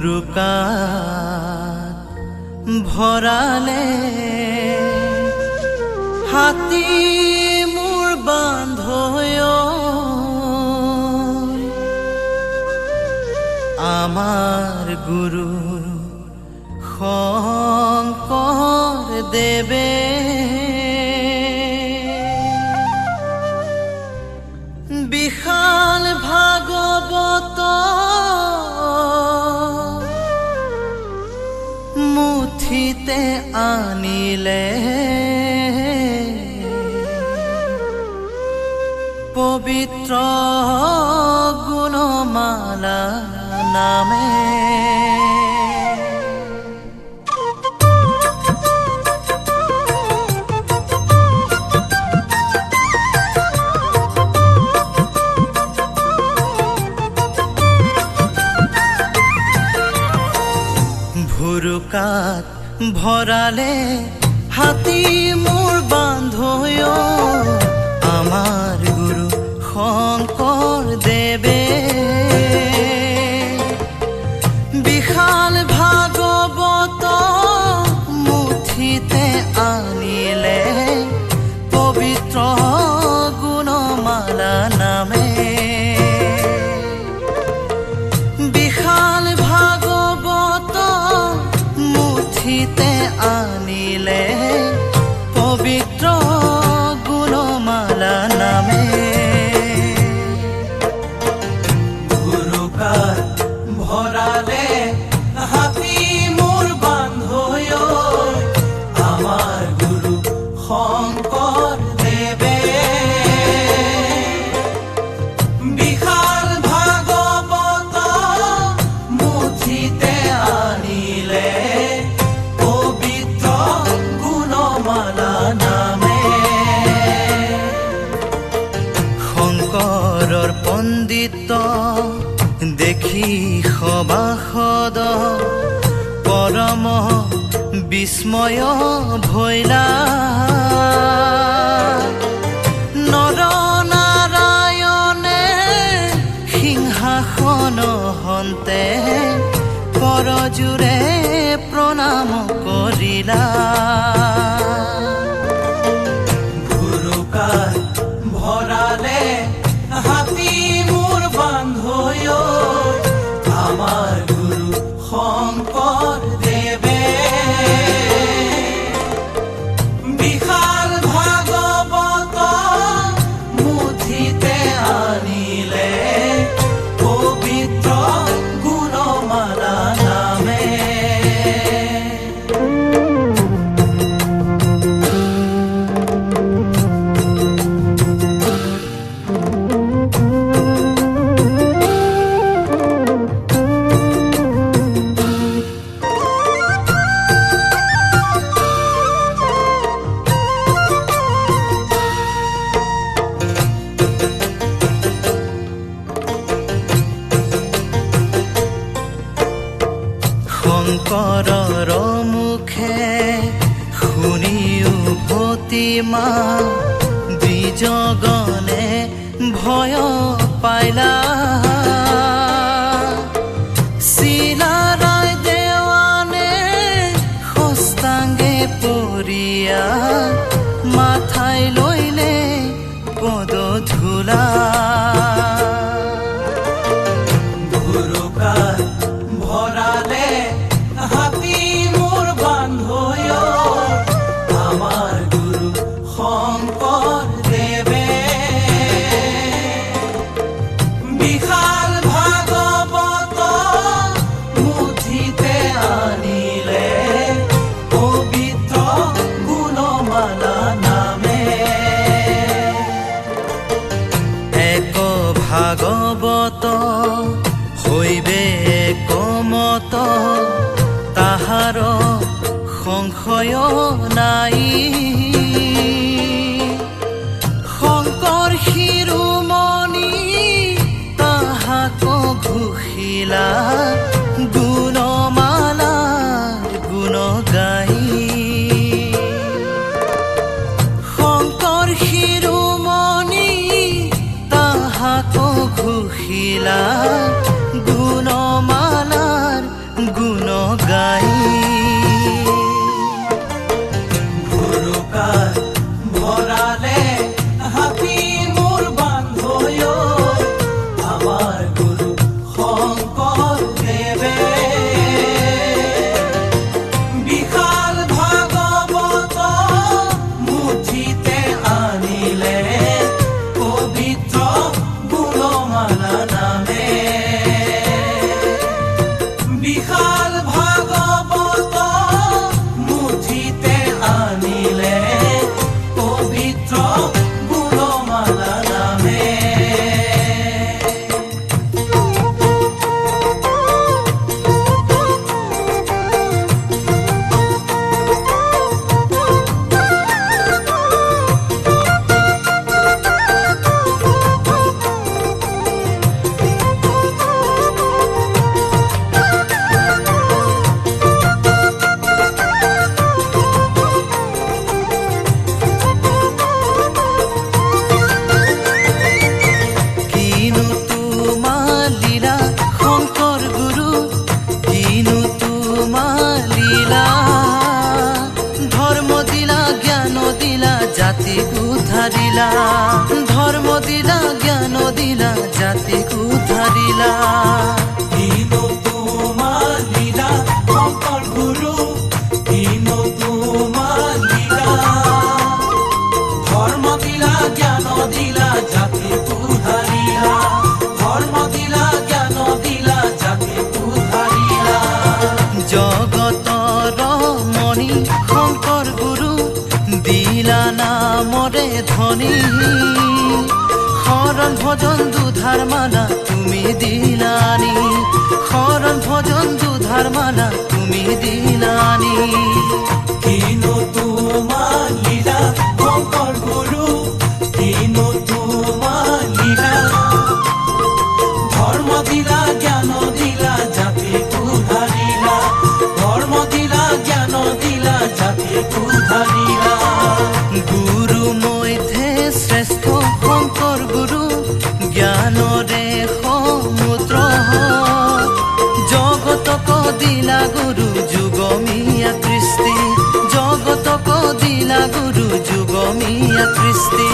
ভুৰুকাত ভৰালে হাতী মোৰ বান্ধৈ আমাৰ গুৰু শংকৰ দেৱে বিশাল ভাগৱত মুঠিতে আনিলে পবিত্ৰ গুণমালা নামে ভুৰুকাত ভৰালে হাতী মোৰ বান্ধৈ আমাৰ গুৰু শংকৰ দেৱে বিশাল ভাগৱত মুঠিতে আনিলে পবিত্ৰ গুণমালা নামে বিশাল ভাগৱত মুঠিতে আনিলে পবিত্ৰ গুণমালা নামে ভুৰুকাত ভৰালে হাতী মোৰ বান্ধৈ আমাৰ গুৰু শংকৰ দেৱে বিশাল ভাগৱত মুঠিতে আনিলে পবিত্ৰ গুণমালা নামে শংকৰৰ পণ্ডিত দেখি সভাসদ পৰম বিস্ময় ভৈলা নৰ নাৰায়ণে সিংহাসন হন্তে কৰজোৰে প্ৰণাম কৰিলা ভুৰুকাত ভৰালে হাতী মোৰ বান্ধৈ আমাৰ গুৰু শংকৰ দেৱে বিশাল ভাগৱত মুঠিতে আনিলে পবিত্ৰ গুণমালা নামে শংকৰৰ মুখে শুনি উভতি মা দ্বিজগণে ভয় পাইলা চিলাৰাই দেৱানে হস্তাংগে পৰিয়া মাথাই লৈলে পদ ধূলা ভুৰুকাত ভৰালে হাতী মোৰ বান্ধৈ আমাৰ গুৰু শংকৰ দেৱে বিশাল ভাগৱত মুঠিতে আনিলে পবিত্ৰ গুণমালা নামে এক ভাগৱত হৈবে কমত তাহাৰ সংশয় নাই শংকৰ শিৰোমণি তাহাক ঘোষিলা গুণমালা গুণ গাই শংকৰ শিৰোমণি তাহাক ঘোষিলা গুণমালাৰ উদ্ধাৰিলা ধৰ্ম দিলা জ্ঞান দিলা জাতিক উদ্ধাৰিলা দিনো তোমাৰ লীলা শংকৰ গুৰু দিনো তোমাৰ লীলা ধৰ্ম দিলা জ্ঞান দিলা জাতিক উদ্ধাৰিলা ধৰ্ম দিলা জ্ঞান দিলা জাতিক উদ্ধাৰিলা জগতৰ মণি শংকৰ গুৰু দিলা নামৰে ধ্বনি শৰণ ভজন দুধাৰ মালা তুমি দিলানি শৰণ ভজন দুধাৰ মালা তুমি দিলানি দিনো তোমাৰ লীলা শংকৰ গুৰু দিনো তোমাৰ লীলা ধৰ্ম দিলা জ্ঞান দিলা জাতিক উদ্ধাৰিলা ধৰ্ম দিলা জ্ঞান দিলা জাতিক উদ্ধাৰিলা গুৰু মধ্যে শ্ৰেষ্ঠ শংকৰ গুৰু জ্ঞানৰে সমুদ্ৰ জগতক দিলা গুৰু যুগমীয়া কৃষ্টি জগতক দিলা গুৰু যুগমীয়া কৃষ্টি